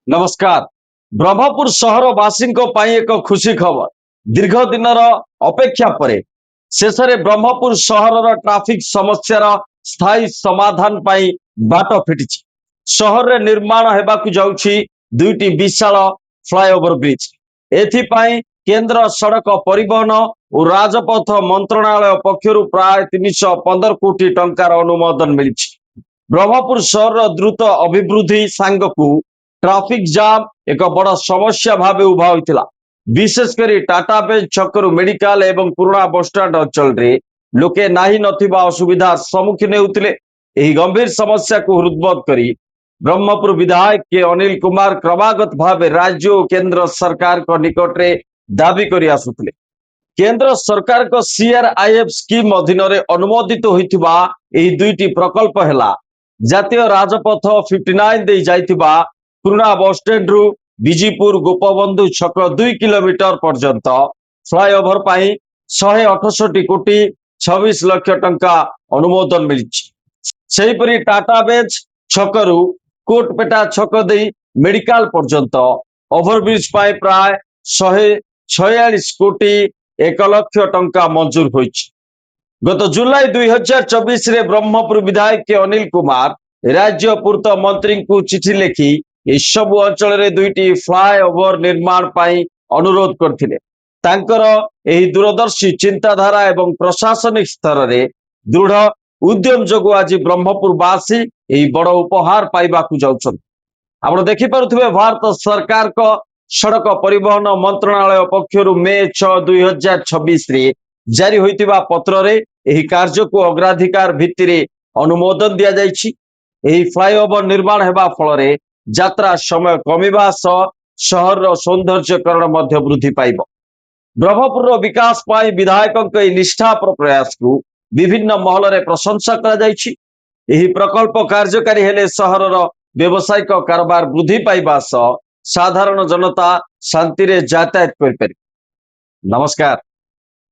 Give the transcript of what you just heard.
नमस्कार। ब्रह्मपुर सहरवासी एक खुशी खबर दीर्घ दिनर अपेक्षा पर शेष में ब्रह्मपुर सहर ट्राफिक समस्यार स्थायी समाधान पाई बाट फिटी। सहर में निर्माण होगाकू जाउछि दुईटी विशाल फ्लाईओवर ब्रिज। एथिपाई केंद्र सड़क परिवहन और राजपथ मंत्रणालय पक्षर प्राय 315 कोटी टंकार अनुमोदन मिली। ब्रह्मपुर सहर द्रुत अभिवृद्धि सांगकू ट्राफिक जाम एक बड़ समस्या भाव उभा होता। विशेषकर टाटा बेंच छकरू मेडिकल एवं पुराना बसस्टाण्ड अंचल रे लोके नाही नथिबा असुविधा सम्मुखीन होते। गंभीर समस्या को हृदबोध करी ब्रह्मपुर विधायक के अनिल कुमार क्रमागत भाव राज्य और केंद्र सरकार को निकट रे दाबी करी आसुतले। केंद्र सरकार को CRIF स्कीम अधीन अनुमोदित होइथिबा एही दुईटी प्रकल्प हैला जातीय राजपथ 59 दे जाइथिबा पुराना बसस्टैंड रु विजीपुर गोपबंधु छक 2 किलोमीटर पर्यंत फ्लाईओवर पाई 168 कोटी 26 लाख टंका अनुमोदन मिली। टाटा बेंच छकरू कोटपेटा छक दे मेडिकल पर्यंत ओभरब्रिज पाई प्राय 146 कोटी 1 लाख टंका मंजूर होइछि। गत जुलाई 2024 रे ब्रह्मपुर विधायक के अनिल कुमार राज्य पूर्त मंत्री को चिठी लिखि सब अंचल रे दुईटी फ्लाईओवर निर्माण पाई अनुरोध करथिले। तांकर एही दूरदर्शी चिंताधारा एवं प्रशासनिक स्तर रे दृढ़ उद्यम जोगु आज ब्रह्मपुरवासी एही बड़ उपहार पाइबाकू जाउछन। आपण देखि पारुथिबे भारत सरकार को सड़क परिवहन मंत्रणालय पक्षर मे 6 2026 रे जारी होइतिबा पत्र रे एही कार्य को अग्राधिकार भित्ति रे अनुमोदन दिया जाइछि। एही फ्लाईओवर निर्माण हेबा फल रे यात्रा समय कमिबा सह शहर सौंदर्यकरण मध्य वृद्धि पाइब। ब्रह्मपुर विकास पाई विधायकों निष्ठापर प्रयास को विभिन्न महल रे प्रशंसा करा जाइछि। एही प्रकल्प कार्यकारी हेले सहर व्यावसायिक कारोबार वृद्धि पाइबा सह साधारण जनता शांति रे यातायात करि पारि। नमस्कार।